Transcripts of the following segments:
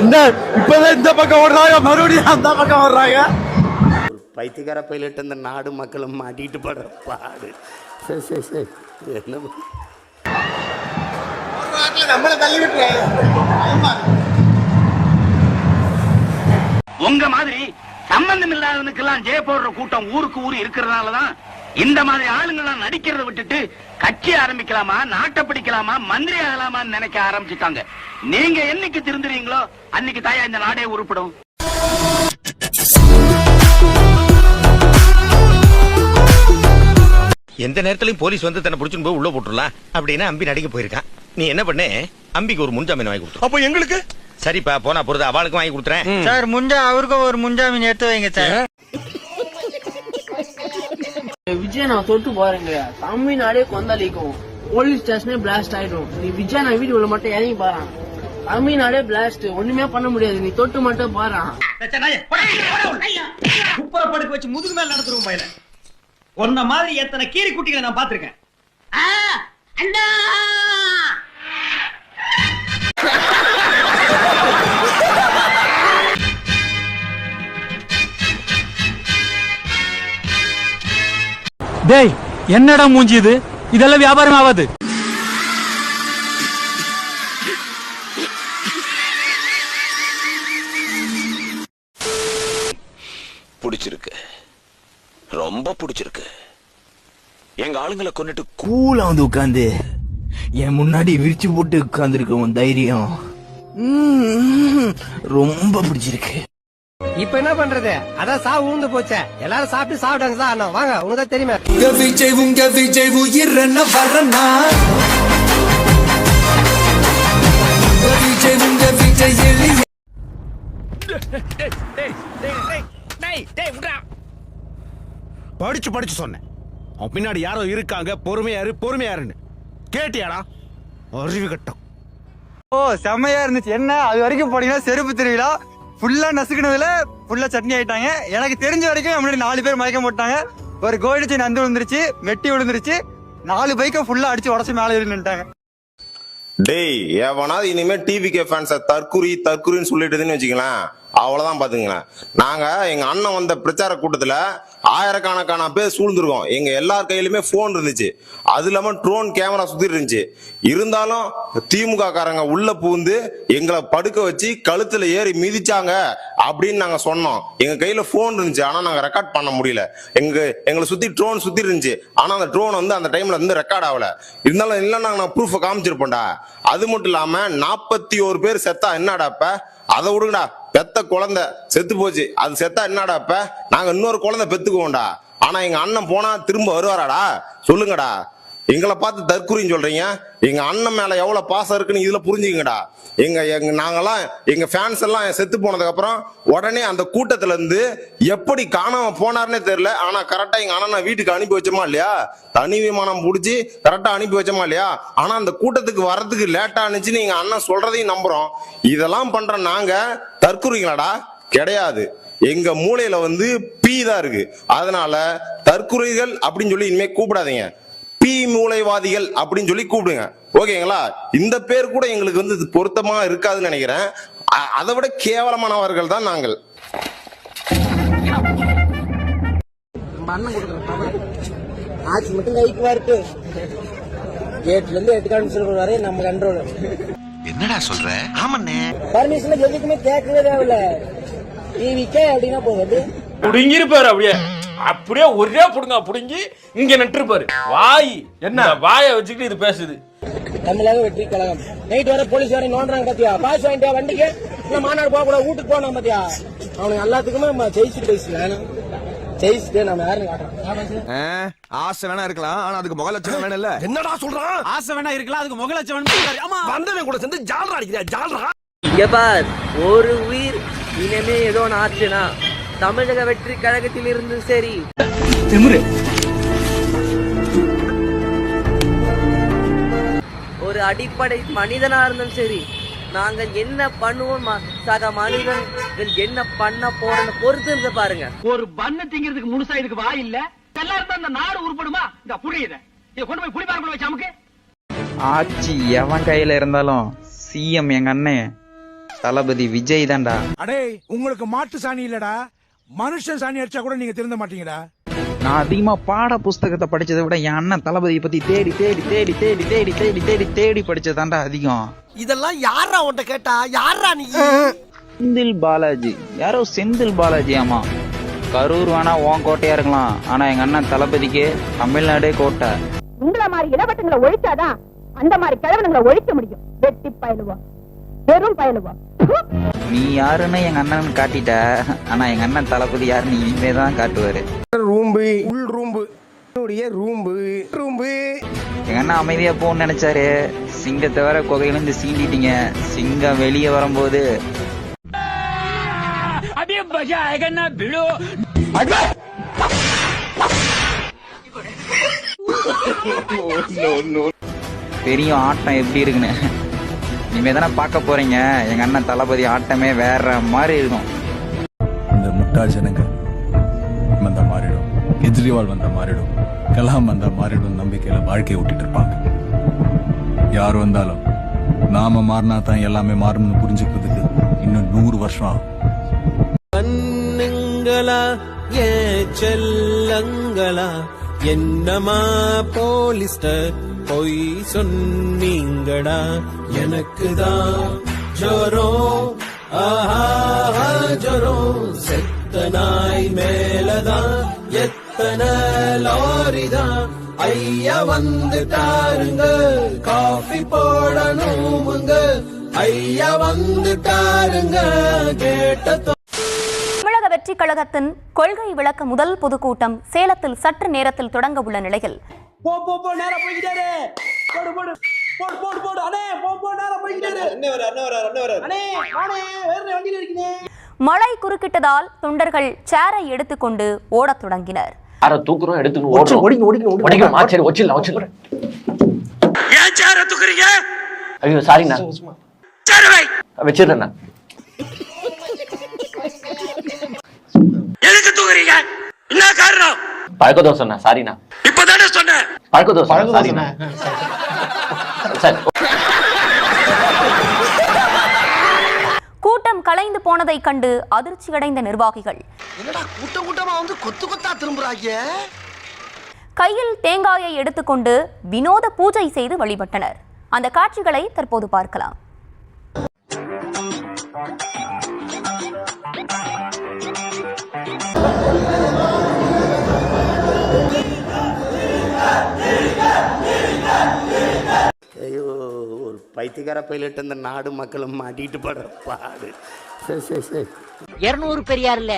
இந்த இப்பதான் இந்த பக்கம் ஓடுறாங்க, மறுபடியும் அந்த பக்கம் வர்றாங்க. ஒரு பைத்தியக்கார பைலட் அந்த நாடு மக்களும் மாட்டிட்டு படுற பாடு. சரி சரி சரி என்ன நம்மளை தள்ளி விட்டுறாங்க. உங்க மாதிரி சம்பந்தம் இல்லாதவனுக்கெல்லாம் ஜெய போடுற கூட்டம் ஊருக்கு ஊரு இருக்கிறதுனாலதான் இந்த மாதிரி ஆளுங்கெல்லாம் நடிக்கிறத விட்டுட்டு கட்சி ஆரம்பிக்கலாமா, நாட்டை பிடிக்கலாமா, மந்திரி ஆகலாமான்னு நினைக்க ஆரம்பிச்சுட்டாங்க. நீங்க என்னைக்கு திருந்துறீங்களோ அன்னைக்கு தாயா இந்த நாடே உருப்படும். எந்த நேரத்திலயும் போலீஸ் வந்து தன்னை பிடிச்சுன்னு போய் உள்ள போட்டுடலாம் அப்படின்னு அம்பி நடிக்க போயிருக்கான். நீ என்ன பண்ணு, அம்பிக்கு ஒரு முன்ஜாமீன் வாங்கி கொடுத்து. அப்ப எங்களுக்கு சரிப்பா, போனா பொறுத்து அவளுக்கும் வாங்கி கொடுத்துறேன் சார். அவருக்கும் ஒரு முன்ஜாமீன் எடுத்து வைங்க சார். விஜய் நான் தொட்டு பாருங்க, தமிழ்நாடே கொந்தளிக்கும், போலீஸ் ஸ்டேஷனே பிளாஸ்ட் ஆயிடும். நீ விஜய் நான் வீட்டுக்குள்ள மட்டும் இறங்கி பாரு, தமிழ்நாடே பிளாஸ்ட், ஒண்ணுமே பண்ண முடியாது. நீ தொட்டு மட்டும் பாரு. குப்பரை படுக்க வச்சு முதுகு மேல நடத்துறோம் பையன. உன்ன மாதிரி எத்தனை கீரி குட்டிகளை நான் பாத்திருக்கேன். டேய், என்னடா மூஞ்சி இது? இதெல்லாம் வியாபாரம் ஆகாது. பிடிச்சிருக்கு, ரொம்ப பிடிச்சிருக்கு. எங்க ஆளுங்களை கொண்டுட்டு கூலா வந்து உட்கார்ந்து என் முன்னாடி விரிச்சு போட்டு உட்கார்ந்து இருக்க உன் தைரியம் ரொம்ப பிடிச்சிருக்கு. இப்ப என்ன பண்றது? அதான் சாவு ஊந்து போச்சே. எல்லாரும் சாப்பிட்டு சாப்பிட்டாங்க சார். வாங்க, உனக்கு தெரியுமா? உங்க விஜய் உயிர் என்ன வரனா, உங்க விஜய் படிச்சு படிச்சு சொன்னேன். அவன் பின்னாடி யாரோ இருக்காங்க, பொறுமையாரு பொறுமையாருன்னு கேட்டியாடா? அறிவு கட்டம். ஓ, செம்மையா இருந்துச்சு. என்ன அது வரைக்கும் போனீங்கன்னா செருப்பு திருவிழா ஃபுல்லா நசுக்கினதுல ஃபுல்லா சட்னி ஆயிட்டாங்க. எனக்கு தெரிஞ்ச வரைக்கும் முன்னாடி 4 பேர் மயக்கம் போட்டாங்க. ஒரு கோல்டு செயின் அந்து விழுந்துருச்சு, மெட்டி விழுந்துருச்சு. 4 பைக்கை ஃபுல்லா அடிச்சு உடச்சு மேலே ஏறி நின்னுட்டாங்க. டேய், எவனாவது இனிமே டிவிகே ஃபேன்ஸை தற்குறின்னு சொல்லிட்டுதுன்னு வச்சுக்கலாம், அவ்வளவுதான் பாத்துங்களேன். நாங்க எங்க அண்ணன் வந்த பிரச்சார கூட்டத்துல ஆயிரக்கணக்கான பேர் சூழ்ந்துருக்கோம். எங்க எல்லார் கையிலுமே போன் இருந்துச்சு, அது இல்லாம ட்ரோன் கேமரா சுத்திட்டு இருந்துச்சு. இருந்தாலும் திமுக காரங்க உள்ள பூந்து எங்களை படுக்க வச்சு கழுத்துல ஏறி மிதிச்சாங்க அப்படின்னு நாங்க சொன்னோம். எங்க கையில போன் இருந்துச்சு, ஆனா நாங்க ரெக்கார்ட் பண்ண முடியல. எங்களை சுத்தி ட்ரோன் சுத்தி இருந்துச்சு, ஆனா அந்த ட்ரோன் வந்து அந்த டைம்ல வந்து ரெக்கார்ட் ஆகல. இருந்தாலும் இல்ல, நாங்க ப்ரூஃபை காமிச்சிருப்போம்டா. அது மட்டும் இல்லாம 41 பேர் செத்தா என்னடா இப்ப? அதை விடுங்கடா, பெத்த குழந்தை செத்து போச்சு, அது செத்தா என்னடா இப்ப? நாங்க இன்னொரு குழந்தை பெத்துக்குவோம்டா. ஆனா எங்க அண்ணன் போனா திரும்ப வருவாராடா? சொல்லுங்கடா. எங்களை பார்த்து தற்குறின்னு சொல்றீங்க. எங்க அண்ணன் மேல எவ்வளவு பாசம் இருக்குன்னு இதுல புரிஞ்சுக்கங்கடா. நாங்கெல்லாம் எங்க ஃபேன்ஸ் எல்லாம் செத்து போனதுக்கு அப்புறம் உடனே அந்த கூட்டத்துல இருந்து எப்படி காணாம போனார்னே தெரியல. ஆனா கரெக்டா எங்க அண்ணனை வீட்டுக்கு அனுப்பி வச்சோமா இல்லையா? தனி விமானம் பிடிச்சி கரெக்டா அனுப்பி வச்சோமா இல்லையா? ஆனா அந்த கூட்டத்துக்கு வர்றதுக்கு லேட்டா இருந்துச்சுன்னு எங்க அண்ணன் சொல்றதையும் நம்புறோம். இதெல்லாம் பண்ற நாங்க தற்குறிங்களாடா? கிடையாது. எங்க மூளையில வந்து பீ தான் இருக்கு. அதனால தற்குறிகள் அப்படின்னு சொல்லி இனிமே கூப்பிடாதீங்க, பி மூளைவாதிகள் அப்படின்னு சொல்லி கூப்பிடுங்க. ஓகேங்களா? இந்த பேர் கூட எங்களுக்கு வந்து பொருத்தமா இருக்காதுன்னு நினைக்கிறேன். அதை விட கேவலமானவர்கள் தான் நாங்கள். ஆட்சி மட்டும் கைக்கு இருக்கு. கேட்ல இருந்து 8 கிலோமீட்டர் வரை நம்ம கண்ட்ரோல். என்னடா சொல்ற? ஆமாண்ணே, பர்மிஷன் எதுக்குமே கேட்கவே தேவையில்ல. டிவிக்கே அப்படின்னா போதும். புடுங்கிருப்பாரு அப்படியே அப்படியே ஒரே புடுங்க புடுங்கி இங்க நட்டுருப்பாரு. வாய் என்ன வாயை வச்சுக்கிட்டு இது பேசுது. தமிழக வெற்றி கழகம் நைட் வர போலீஸ் வர நோண்டுறாங்க பாத்தியா? பாஸ் வாங்கிட்டா வண்டிக்கு மாநாடு போக கூட வீட்டுக்கு போனோம் பாத்தியா? அவனுக்கு எல்லாத்துக்குமே நம்ம ஜெயிச்சுட்டு நம்ம யாருன்னு காட்டுறோம். ஆசை வேணா இருக்கலாம், ஆனா அதுக்கு முக லட்சணம் வேணும் இல்ல. என்னடா சொல்றான்? ஆசை வேணா இருக்கலாம், அதுக்கு முக லட்சணம் வந்தவன் கூட சேர்ந்து ஜால்ரா அடிக்கிறியா? ஜால்ரா இங்க பார், ஒரு உயிர் இனிமே ஏதோ ஒன்று ஆச்சுன்னா தமிழக வெற்றி கழகத்தில் இருந்து சரி ஒரு அடிப்படை மனிதனா இருந்தாலும் சரி, நாங்கள் என்ன பண்ணுவோம், சக மனிதர்கள் என்ன பண்ண போறோம்னு பொறுத்து இருந்து பாருங்க. ஒரு பண்ண திங்கிறதுக்கு முழுசா இதுக்கு வாய் இல்ல. எல்லாரும் தான் இந்த நாடு உருப்படுமா? இந்த புரியுத இதை கொண்டு போய் குடிபாருக்குள்ள வச்சு அமுக்கு. ஆட்சி எவன் கையில இருந்தாலும் சிஎம் எங்க அண்ணன் தளபதி விஜய் தான்டா. அடே உங்களுக்கு மாட்டு சாணி இல்லடா, மனுஷன் சாணி அடிச்சா கூட நீங்க திருந்த மாட்டீங்கடா. நான் அதிகமா பாட புஸ்தகத்தை படிச்சதை விட என் அண்ணன் தளபதியை பத்தி தேடி தேடி தேடி தேடி தேடி தேடி தேடி தேடி படிச்சதாண்டா அதிகம். இதெல்லாம் யாரா உன்கிட்ட கேட்டா? யாரா நீ? செந்தில் பாலாஜி, யாரோ செந்தில் பாலாஜி. ஆமா, கரூர் வேணா உன் கோட்டையா இருக்கலாம், ஆனா எங்க அண்ணன் தளபதிக்கு தமிழ்நாடே கோட்டை. உங்கள மாதிரி இளவட்டங்களை ஒழிச்சாதான் அந்த மாதிரி கிழவனுங்களை ஒழிக்க முடியும். வெட்டி பயலுவா, வெறும் பயலுவா. நீ யாருன்னு எங்க அண்ணன் காட்டிட்ட, ஆனா எங்க அண்ணன் தளபதி யாருன்னு இனிமேதான் காட்டுவாரு. ரூம்பு உள் ரூம்பு ரூம்பு ரூம்பு. எங்க அண்ணன் அமைதியா போன்னு நினைச்சாரு, சிங்கத்தை வர குகையிலிருந்து சீண்டிட்டீங்க. சிங்கம் வெளியே வரும்போது தெரியும் ஆட்டம் எப்படி இருக்குன்னு. இனிமே தானே பார்க்க போறீங்க. எங்க அண்ணன் தளபதி ஆட்டமே வேற மாதிரி இருக்கும். இந்த முட்டாள் ஜனங்க வந்த மாறிடும், கெஜ்ரிவால் வந்த மாறிடும், கலாம் வந்த மாறிடும் நம்பிக்கையில வாழ்க்கையை விட்டுட்டு இருப்பாங்க. யார் வந்தாலும் நாம மாறினா தான் எல்லாமே மாறணும்னு புரிஞ்சுக்கிறதுக்கு இன்னும் 100 வருஷம் ஆகும். கண்ணுங்களா ஏ செல்லங்களா, என்னமா போலீஸ்டர் பொய் சொன்னீங்கடா, எனக்கு தான் ஜோரம் ஆஹா ஜோரம், செத்த நாய் மேலதான் எத்தனை லாரிதான், ஐயா வந்துட்டாருங்க காஃபி போடணுமுங்க, ஐயா வந்துட்டாருங்க கேட்ட. தமிழக வெற்றி கழகத்தின் கொள்கை விளக்க முதல் பொதுக்கூட்டம் சேலத்தில் சற்று நேரத்தில் தொடங்க உள்ள நிலையில் மழை குறுக்கிட்டதால் தொண்டர்கள் சேரை எடுத்துக்கொண்டு ஓடத் தொடங்கினர். பழக்கதோசம் சாரிண்ணா, இப்பதானே சொன்னேன் பழக்கதோசம் சாரிண்ணா. கூட்டம் கலைந்து போனதை கண்டு அதிர்ச்சியடைந்த நிர்வாகிகள் கூட்டம் கூட்டமா வந்து கொத்து கொத்தா திரும்புறாங்க. கையில் தேங்காயை எடுத்துக்கொண்டு வினோத பூஜை செய்து வழிபட்டனர். அந்த காட்சிகளை தற்போது பார்க்கலாம். ஐயோ, ஒரு பைத்தியக்கார பைலட் இந்த நாடு மக்களும் மாட்டிட்டு படுற பாடு. சரி சரி சரி. 200 பெரியார் இல்ல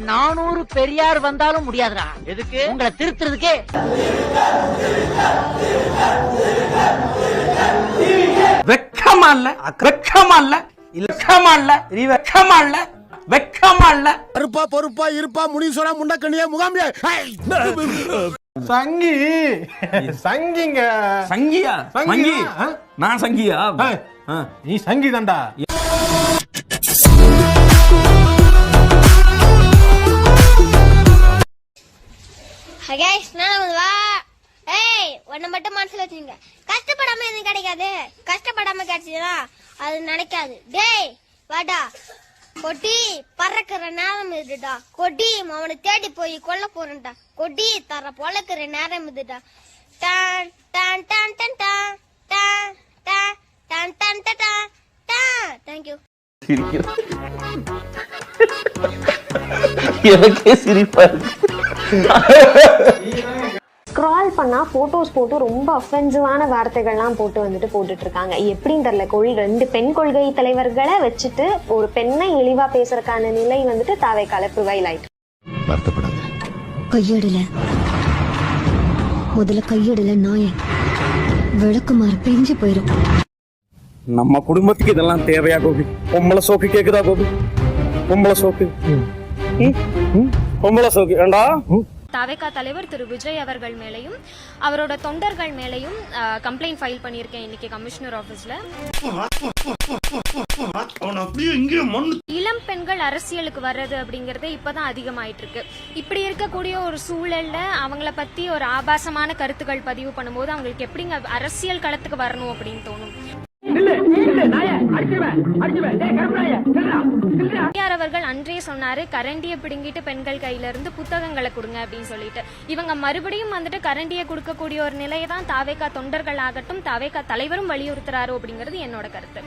400 பெரியார் வந்தாலும் முடியாதுடா. எதுக்கு? உங்களை திருத்துறதுக்கே. வெக்கமா இல்ல, வெக்கமா இல்ல, வெக்கமா இல்ல, வெக்கமா இல்ல, வெக்கமா இல்ல. அறுப்பா பொறுப்பா இருப்பா முனீஸ்வரா முண்டக்கண்ணியா முகாமியா. சங்கி சங்கிங்க. சங்கியா? சங்கி? நான் சங்கியா? நீ சங்கி தான்டா. உன்னை மட்டும் மனசுல வச்சுங்க. கஷ்டப்படாம எதுவும் கிடைக்காது. கஷ்டப்படாம கிடைச்சதுன்னா அது நினைக்காது. டேய் வாடா, கொடி பறக்கிற நேரம் இதுடா. கொடி அவனை தேடி போய் கொல்ல போறேன்டா. கொடி தர பொழக்கிற நேரம் இதுடா. டான் டான் டான் டான் டான் டான் டான் டான் டான் டான் டான். Thank you. எனக்கே சிரிப்பா இருக்கு. ஸ்க்ரால் பண்ணா போட்டோஸ் போட்டு ரொம்ப அஃபென்சிவான வார்த்தைகள்லாம் போட்டுட்டு இருக்காங்க. எப்படின்னு தெரியல. 2 பெண் கொள்கை தலைவர்களை வச்சுட்டு ஒரு பெண்ணை இழிவா பேசுறதுக்கான நிலை தாவேக்கால ப்ரிவைல் ஆயிட்டு. வருத்தப்படாத. கையெடல முதல்ல கையெடல நாய விளக்குமாறு பெஞ்சு போயிடும். நம்ம குடும்பத்துக்கு இதெல்லாம் தேவையா கோபி? பொம்பளை சோக்கு கேக்குதா கோபி? பொம்பளை சோக்கு பொம்பளை சோக்கு ஏண்டா? தாவேகா தலைவர் திரு விஜய் அவர்கள் மேலையும் அவரோட தொண்டர்கள் மேலையும் கம்ப்ளைண்ட் ஃபைல் பண்ணியிருக்கேன் இன்னைக்கு கமிஷனர் ஆபீஸ்ல. இளம் பெண்கள் அரசியலுக்கு வர்றது அப்படிங்கறது இப்பதான் அதிகமாயிட்டு இருக்கு. இப்படி இருக்கக்கூடிய ஒரு சூழல்ல அவங்கள பத்தி ஒரு ஆபாசமான கருத்துக்கள் பதிவு பண்ணும்போது அவங்களுக்கு எப்படிங்க அரசியல் களத்துக்கு வரணும் அப்படின்னு தோணும். அவர்கள் அன்றே சொன்னாரு கரண்டியை பிடுங்கிட்டு பெண்கள் கையில இருந்து புத்தகங்களை கொடுங்க அப்படின்னு சொல்லிட்டு. இவங்க மறுபடியும் வந்துட்டு கரண்டியை கொடுக்கக்கூடிய ஒரு நிலையை தான் தாவேகா தொண்டர்கள் ஆகட்டும் தாவேகா தலைவரும் வலியுறுத்துறாரு அப்படிங்கிறது என்னோட கருத்து.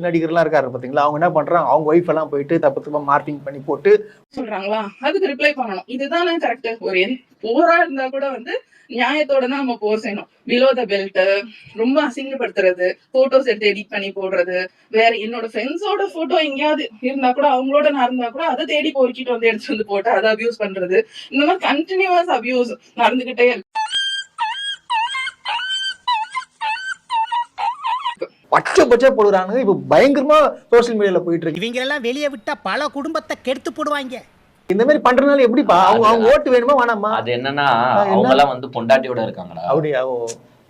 நடிகர்லாம் இருக்காரு பாத்தீங்களா, அவங்க என்ன பண்றாங்க, அவங்க ஒய்ஃப் எல்லாம் போயிட்டு தப்பு தப்பா மார்க்கிங் பண்ணி போட்டு சொல்றாங்களா, அதுக்கு ரிப்ளை பண்ணணும். இதுதானே கரெக்ட். ஒரு போரா இருந்தா கூட வந்து நியாயத்தோட தான் நம்ம போர் செய்யணும். பிலோ த பெல்ட் ரொம்ப அசிங்கப்படுத்துறது, போட்டோஸ் எடுத்து எடிட் பண்ணி போடுறது, வேற என்னோட ஃப்ரெண்ட்ஸோட போட்டோ எங்கேயாவது இருந்தா கூட அவங்களோட நான் இருந்தா கூட அதை தேடி பொறுக்கிட்டு வந்து எடுத்து வந்து போட்டு அதை அபியூஸ் பண்றது, இந்த மாதிரி கண்டினியூஸ் அபியூஸ் நடந்துகிட்டே இருக்கு. பச்சை போடுறாங்க. இப்ப பயங்கரமா சோசியல் மீடியால போயிட்டு இருக்கு. இவங்க எல்லாம் வெளியே விட்டா பல குடும்பத்தை கெடுத்து போடுவாங்க. இந்த மாதிரி பண்றதுனால எப்படிப்பா அவங்க ஓட்டு வேணுமா வேணாமா? அது என்னன்னா அவங்க எல்லாம் வந்து பொண்டாட்டியோட இருக்காங்களா, அப்படியா?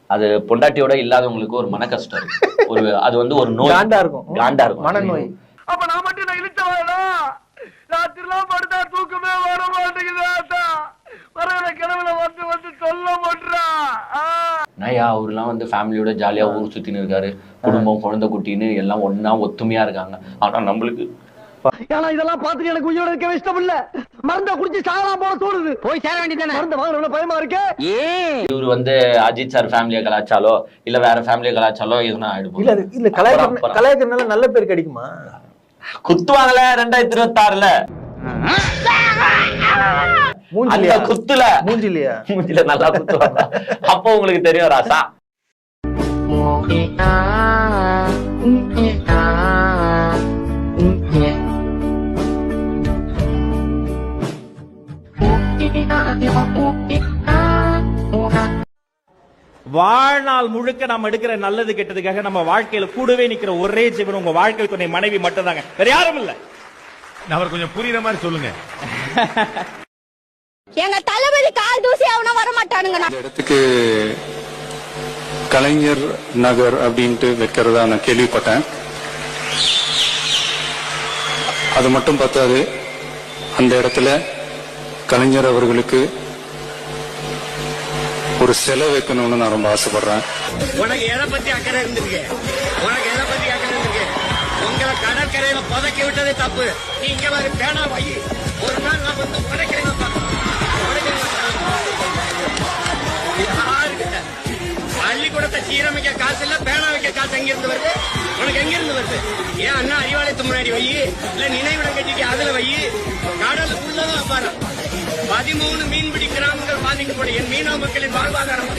அது பொண்டாட்டியோட இல்லாதவங்களுக்கு ஒரு மன கஷ்டம் இருக்கு. ஒரு அது வந்து ஒரு நோய், காண்டா இருக்கும் மனநோய். அப்ப நான் மட்டும் நான் இழுத்தவாடா, ராத்திரிலாம் படுத்தா தூக்கமே வர மாட்டேங்குது, வர கிழவுல வந்து வந்து சொல்ல மாட்டா. நயா அவர்லாம் வந்து ஃபேமிலியோட ஜாலியா ஊர் சுத்தின்னு இருக்காரு, குடும்பம் குழந்தை குட்டின்னு எல்லாம் ஒன்னா ஒத்துமையா இருக்காங்க. ஆனா நம்மளுக்கு இதெல்லாம் பாத்துட்டு எனக்கு உயிரோட இருக்க இஷ்டம் இல்ல. மருந்த குடிச்சு சாகலாம் போல தோணுது. போய் சேர வேண்டியதானே. மருந்து வாங்குறவன பயமா இருக்கு. இவரு வந்து அஜித் சார் ஃபேமிலியை கலாச்சாலோ இல்ல வேற ஃபேமிலியை கலாச்சாலோ எதுனா ஆயிடும். இல்ல கலாய்க்கிறதுனால நல்ல பேர் கிடைக்குமா? குத்துவாங்கல 2026ல குத்துல மூஞ்சில நல்லா குத்துவாங்க. அப்போ உங்களுக்கு தெரியும் ராசா. வாழ்நாள் முழுக்க நம்ம எடுக்கிற நல்லது கெட்டதுக்காக நம்ம வாழ்க்கையில கூடவே நிக்கிற ஒரே ஜீவன் உங்க வாழ்க்கை துணை மனைவி மட்டும் தாங்க, வேற யாரும் இல்ல. அவர் கொஞ்சம் புரியுற மாதிரி சொல்லுங்க. எங்க தளபதி கால் தூசி அவனா வர மாட்டானுங்க. இந்த இடத்துக்கு கலைஞர் நகர் அப்படின்ட்டு வைக்கிறதா நான் கேள்விப்பட்டேன். அது மட்டும் பத்தாது, அந்த இடத்துல கலைஞர் அவர்களுக்கு ஒரு சிலை வைக்கணும்னு நான் ரொம்ப ஆசைப்படுறேன். உனக்கு எதை பத்தி அக்கறை இருந்திருக்கு? உனக்கு எதை பத்தி அக்கறை இருக்கு? உங்களை கடற்கரையில புதைக்க விட்டதே தப்பு. நீ இங்க மாதிரி பேனா வை. ஒரு நாள் நான் வந்து புதைக்கிறேன். பள்ளிக்கூடத்தை சீரமைக்க காசு இல்ல, பேனா வைக்க காசு எங்க இருந்து வருது? உனக்கு எங்க இருந்து வருது? ஏன் அண்ணா அறிவாலயத்து முன்னாடி வை, இல்ல நினைவிடம் கட்டிட்டு அதுல வை. கடலுக்குள்ளதான் பாரு 13 மீன்பிடி கிராமங்கள் பாதிக்கப்படும் என் மீனவ மக்களின் வாழ்வாதாரம்.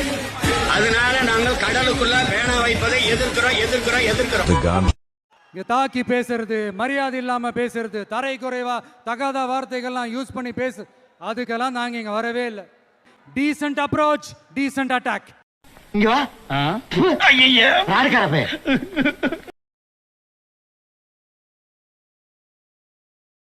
அதனால நாங்கள் கடலுக்குள்ள பேனா வைப்பதை எதிர்க்கிறோம். தாக்கி பேசுறது, மரியாதை இல்லாம பேசுறது, தரை குறைவா தகாத வார்த்தைகள்லாம் யூஸ் பண்ணி பேசு, அதுக்கெல்லாம் நாங்க இங்க வரவே இல்லை. Decent approach, decent attack. இங்க வா. ஐயா யாருக்காரப்பே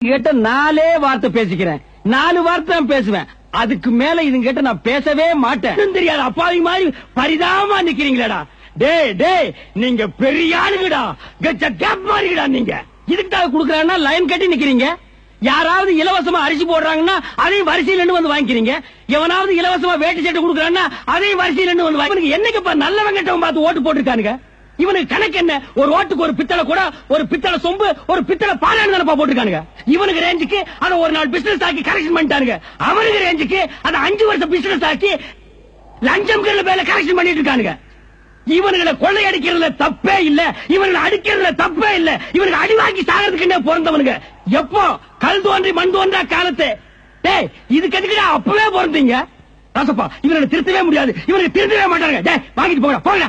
கேட்ட 4 வார்த்தை பேசிக்கிறேன். 4 வார்த்தை நான் பேசுவேன். அதுக்கு மேல இது கேட்ட நான் பேசவே மாட்டேன். தெரியாது அப்பாவி மாதிரி பரிதாபமா நிக்கிறீங்களா? டேய் நீங்க பெரிய ஆளுங்கடா, கச்ச கேப் மாறிங்கடா. நீங்க இதுக்கு தான் குடுக்கறாங்கன்னா லைன் கட்டி நிக்கிறீங்க. யாராவது இலவசமா அரிசி போடுறாங்கன்னா அதையும் வரிசையில இருந்து வந்து வாங்கிக்கிறீங்க. எவனாவது இலவசமா வேட்டி சட்டை கொடுக்கறான்னா அதையும் வரிசையில இருந்து வந்து வாங்கி. என்னைக்குப்பா நல்லவன் கெட்டவன் பார்த்து ஓட்டு போட்டுருக்கானுங்க? இவனுக்கு கணக்கு என்ன? ஒரு ஓட்டுக்கு ஒரு பித்தளை கூட, ஒரு பித்தளை சொம்பு, ஒரு பித்தளை பாலான்னு தானப்பா போட்டுருக்கானுங்க. இவனுக்கு ரேஞ்சுக்கு அதை ஒரு நாள் பிசினஸ் ஆக்கி கரெக்ஷன் பண்ணிட்டானுங்க. அவனுக்கு ரேஞ்சுக்கு அதை 5 வருஷம் பிசினஸ் ஆக்கி லஞ்சம் பேர்ல கரெக்ஷன் பண்ணிட்டு இருக்கானுங்க. இவனுங்களை கொள்ளை அடிக்கிறதுல தப்பே இல்ல, இவனுங்களை அடிக்கிறதுல தப்பே இல்ல. இவனுக்கு அடி வாங்கி சாகிறதுக்கு பிறந்தவனுங்க. எப்போ கல் தோன்றி மண் தோன்றா காலத்து. டேய் இதுக்கு எதுக்குடா அப்பவே பிறந்தீங்க? ராசப்பா இவனை திருத்தவே முடியாது, இவனுக்கு திருத்தவே மாட்டாங்க. டேய் வாங்கிட்டு போங்க.